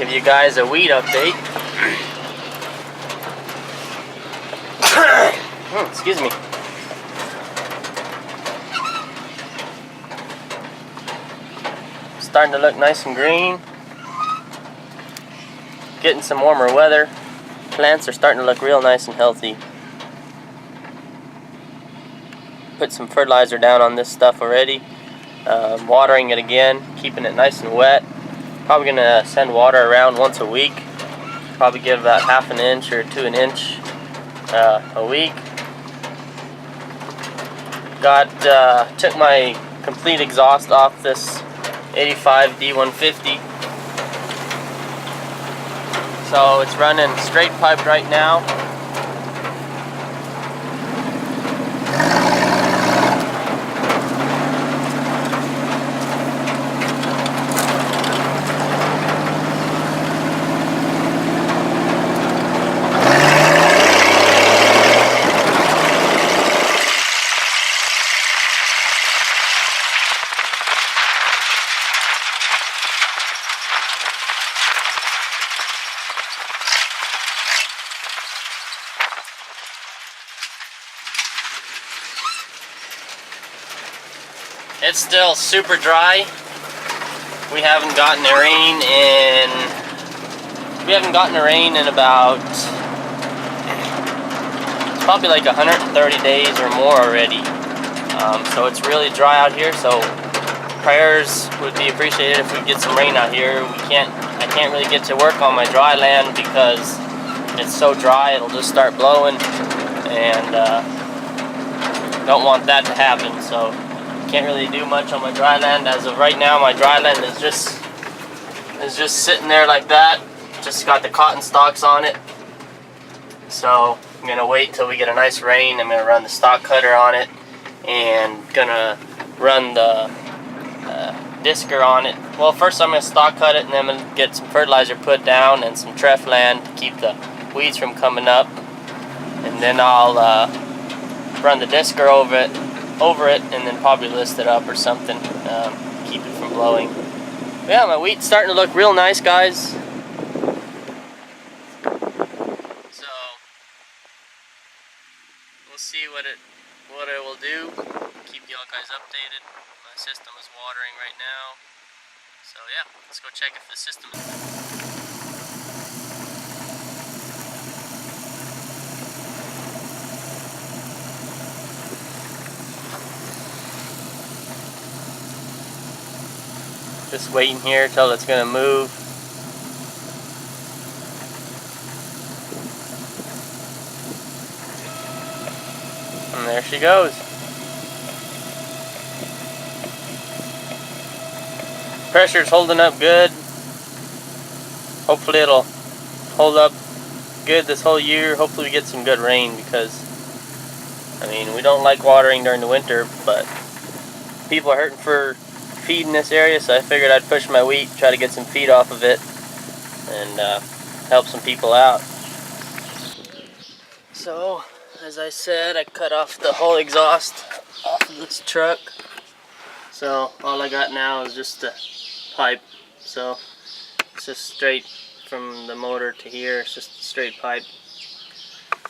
give you guys a weed update. Excuse me. Starting to look nice and green. Getting some warmer weather. Plants are starting to look real nice and healthy. Put some fertilizer down on this stuff already. Watering it again, keeping it nice and wet. Probably gonna send water around once a week. Probably give about half an inch or to an inch a week. Took my complete exhaust off this 85 D150. So it's running straight pipe right now. It's still super dry. We haven't gotten a rain in about, it's probably like 130 days or more already. So it's really dry out here, so prayers would be appreciated if we get some rain out here. I can't really get to work on my dry land because it's so dry, it'll just start blowing, and don't want that to happen. So can't really do much on my dry land as of right now. My dry land is just sitting there like that. Just got the cotton stalks on it. So I'm gonna wait till we get a nice rain. I'm gonna run the stalk cutter on it and gonna run the discer on it. Well, first I'm gonna stalk cut it, and then I'm gonna get some fertilizer put down and some treff land to keep the weeds from coming up. And then I'll run the discer over it, and then probably list it up or something, keep it from blowing. But yeah, my wheat's starting to look real nice, guys. So we'll see what it will do. Keep y'all guys updated. My system is watering right now. So yeah, let's go check if the system is. Just waiting here till it's gonna move. And there she goes. Pressure's holding up good. Hopefully it'll hold up good this whole year. Hopefully we get some good rain, because I mean, we don't like watering during the winter, but people are hurting for feed in this area, so I figured I'd push my wheat, try to get some feed off of it, and help some people out. So, as I said, I cut off the whole exhaust off of this truck. So all I got now is just a pipe. So it's just straight from the motor to here. It's just a straight pipe.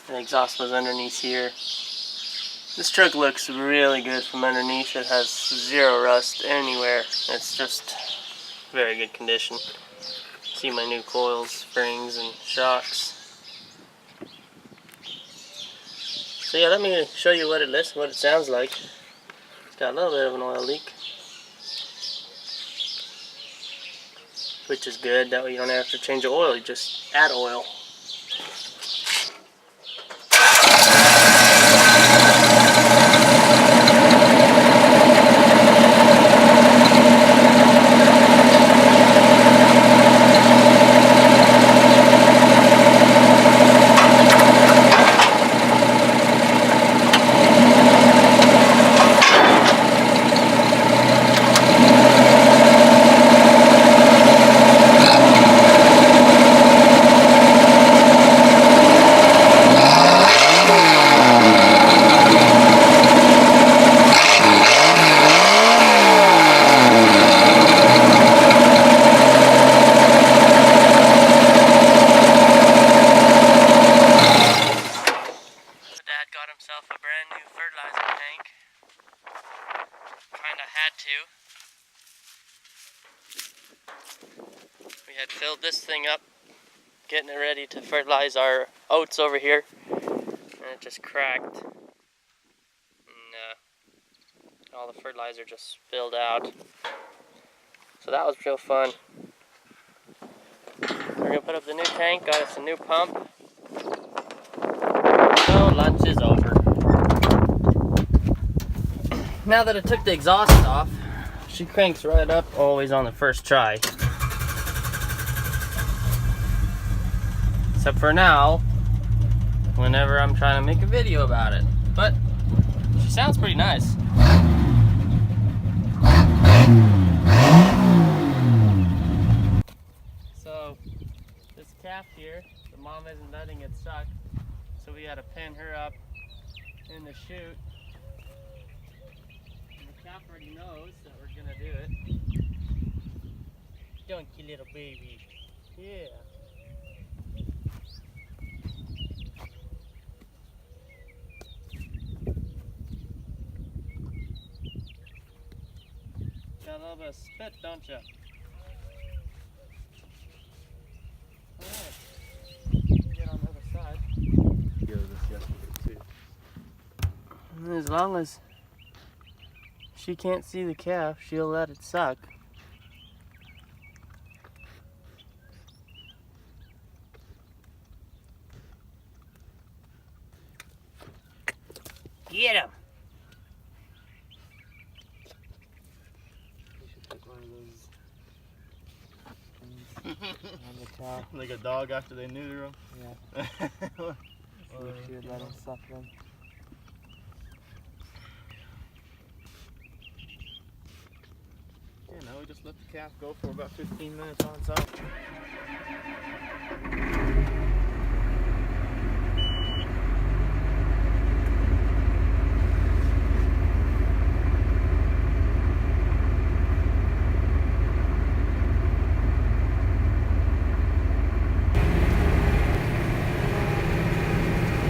The exhaust was underneath here. This truck looks really good from underneath. It has zero rust anywhere. It's just very good condition. See my new coils, springs, and shocks. So yeah, let me show you what it sounds like. It's got a little bit of an oil leak, which is good. That way you don't have to change the oil. You just add oil. We had filled this thing up, getting it ready to fertilize our oats over here, and it just cracked, and all the fertilizer just spilled out. So that was real fun. We're gonna put up the new tank, got us a new pump. So lunch is over. Now that I took the exhaust off, she cranks right up, always on the first try. Except for now, whenever I'm trying to make a video about it. But she sounds pretty nice. So this calf here, the mom isn't letting it suck, so we had to pin her up in the chute. And the calf already knows that we're gonna do it. Donkey little baby. Yeah. Got a little bit of spit, don't you? Alright. Get on the other side. And as long as she can't see the calf, she'll let it suck. Get him! You should put one of those on the cow. Like a dog after they neuter them? Yeah. So you should let them suck them. Yeah, now we just let the calf go for about 15 minutes on top.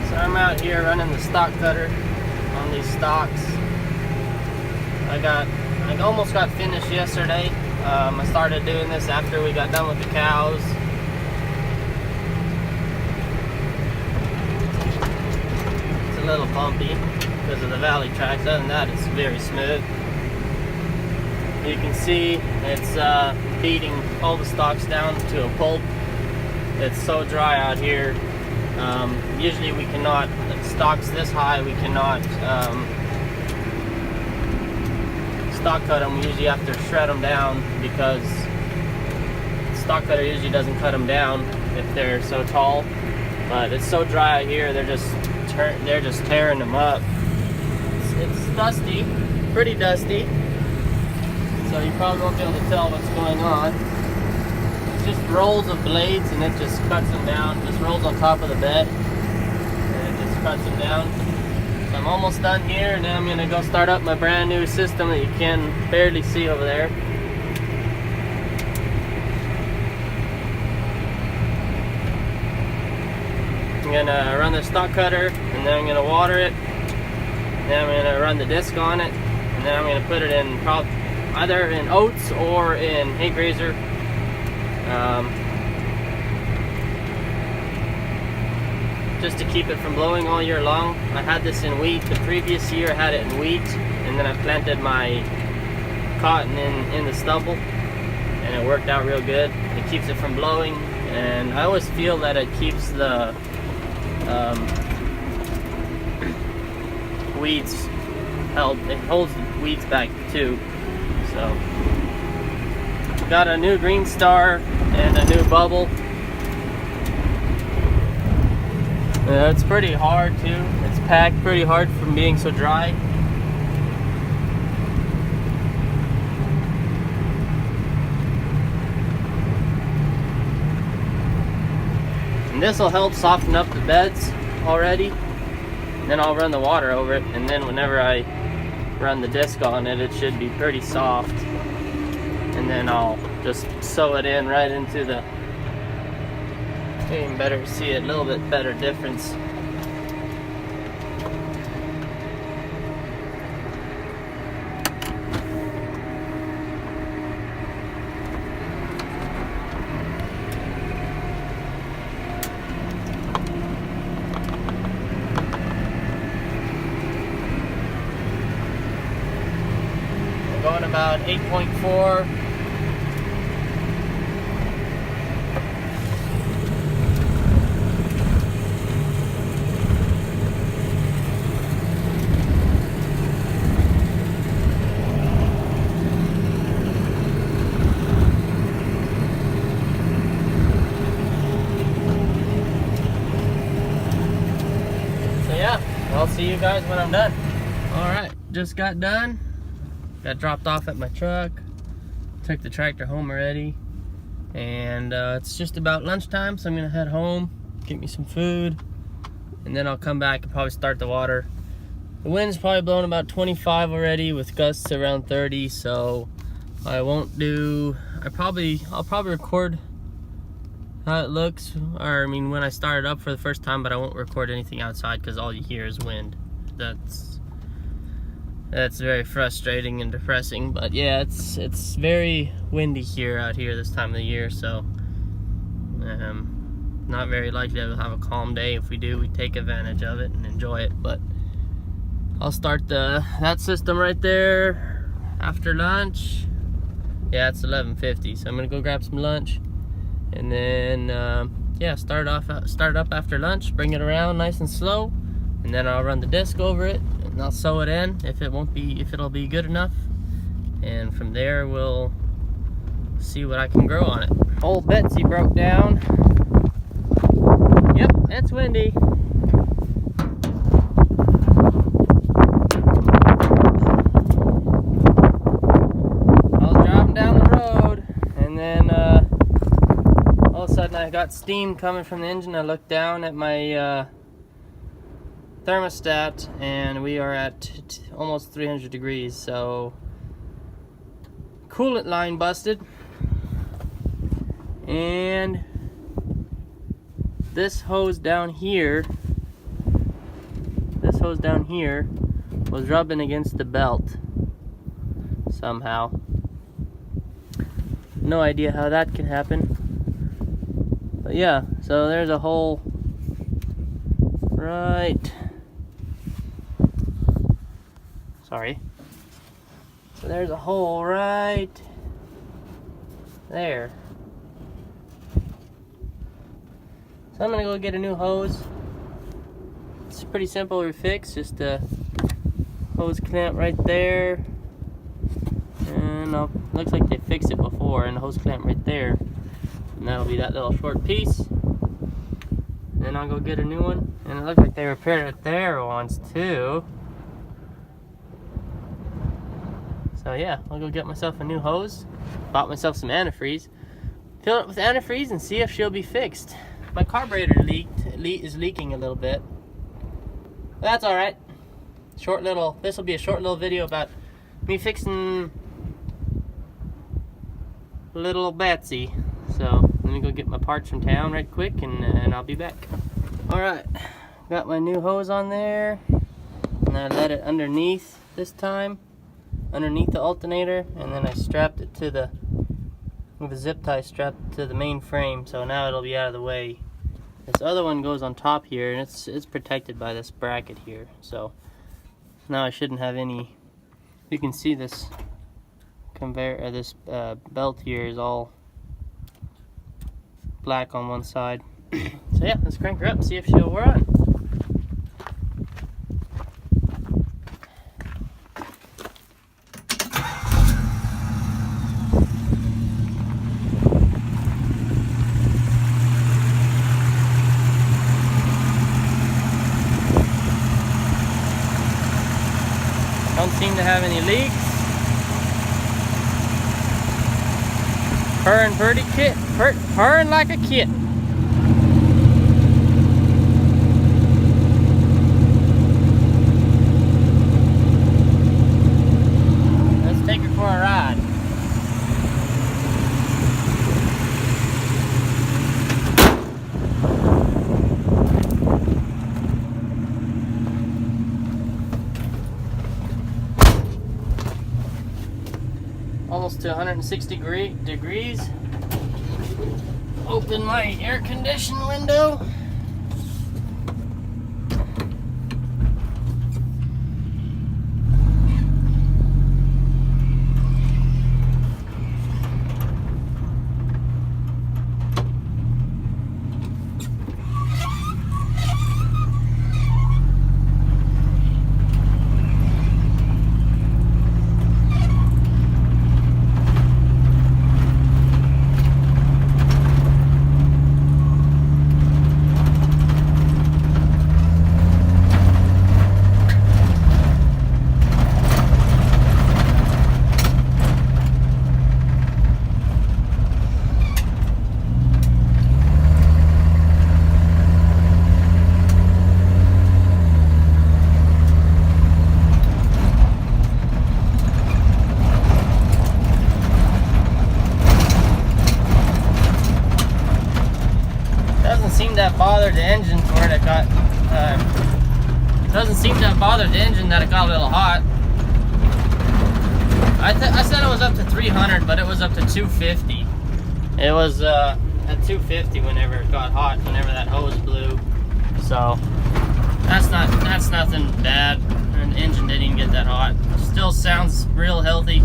So I'm out here running the stock cutter on these stalks. I almost got finished yesterday. I started doing this after we got done with the cows. It's a little bumpy because of the valley tracks. Other than that, it's very smooth. You can see it's beating all the stalks down to a pulp. It's so dry out here. Usually we cannot, stalks this high, we cannot stock cut them. We usually have to shred them down because the stock cutter usually doesn't cut them down if they're so tall. But it's so dry out here, they're just tearing them up. It's dusty, pretty dusty. So you probably won't be able to tell what's going on. It's just rolls of blades and it just cuts them down. Just rolls on top of the bed and it just cuts them down. So I'm almost done here, and then I'm gonna go start up my brand new system that you can barely see over there. I'm gonna run the stock cutter, and then I'm gonna water it. Then I'm gonna run the disc on it, and then I'm gonna put it in either in oats or in hay grazer. Just to keep it from blowing all year long. I had this in wheat. The previous year I had it in wheat, and then I planted my cotton in the stubble, and it worked out real good. It keeps it from blowing, and I always feel that it keeps the weeds held. It holds the weeds back too. So got a new green star and a new bubble. It's pretty hard too. It's packed pretty hard from being so dry. And this will help soften up the beds already. Then I'll run the water over it, and then whenever I run the disc on it, it should be pretty soft. And then I'll just sew it in right into the, even better see a little bit better difference. 8.4. I'll see you guys when I'm done. Alright, just got done. Got dropped off at my truck. Took the tractor home already. And it's just about lunchtime, so I'm gonna head home, get me some food, and then I'll come back and probably start the water. The wind's probably blowing about 25 already with gusts around 30, so I won't do, I'll probably record how it looks, or I mean when I start it up for the first time, but I won't record anything outside because all you hear is wind. That's very frustrating and depressing, but yeah, it's very windy out here this time of the year, so not very likely to have a calm day. If we do, we take advantage of it and enjoy it. But I'll start that system right there after lunch. Yeah, it's 11:50, so I'm gonna go grab some lunch. And then, yeah, start up after lunch, bring it around nice and slow, and then I'll run the disc over it, and I'll sew it in if it'll be good enough. And from there, we'll see what I can grow on it. Old Betsy broke down. Yep, it's windy. I was driving down the road, and then, all of a sudden I got steam coming from the engine. I looked down at my thermostat, and we are at almost 300 degrees, so coolant line busted. And this hose down here was rubbing against the belt somehow. No idea how that can happen. But yeah, so there's a hole right. Sorry. So there's a hole right there. So I'm gonna go get a new hose. It's pretty simple to fix, just a hose clamp right there. And looks like they fixed it before, and the hose clamp right there. And that'll be that little short piece. Then I'll go get a new one. And it looks like they repaired it there once too. So yeah, I'll go get myself a new hose. Bought myself some antifreeze. Fill it with antifreeze and see if she'll be fixed. My carburetor is leaking a little bit. But that's alright. This will be a short little video about me fixing little Betsy. So let me go get my parts from town right quick, and I'll be back. Alright, got my new hose on there, and I let it underneath this time, underneath the alternator, and then I strapped it to with a zip tie strapped to the main frame, so now it'll be out of the way. This other one goes on top here, and it's protected by this bracket here, so now I shouldn't have any. You can see this conveyor, this belt here is all black on one side. So yeah, let's crank her up and see if she'll run. Don't seem to have any leaks. Purring purring like a kitten. Let's take her for a ride. Almost to 160 degrees. Open my air conditioning window. seem to have bothered the engine where it got. Doesn't seem to have bothered the engine that it got a little hot. I said it was up to 300, but it was up to 250. It was at 250 whenever it got hot, whenever that hose blew. So that's nothing bad. And the engine didn't even get that hot. Still sounds real healthy.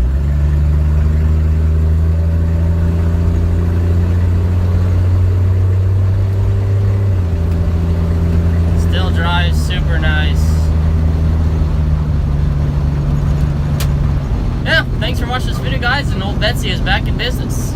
Still drives super nice. Yeah, thanks for watching this video, guys, and old Betsy is back in business.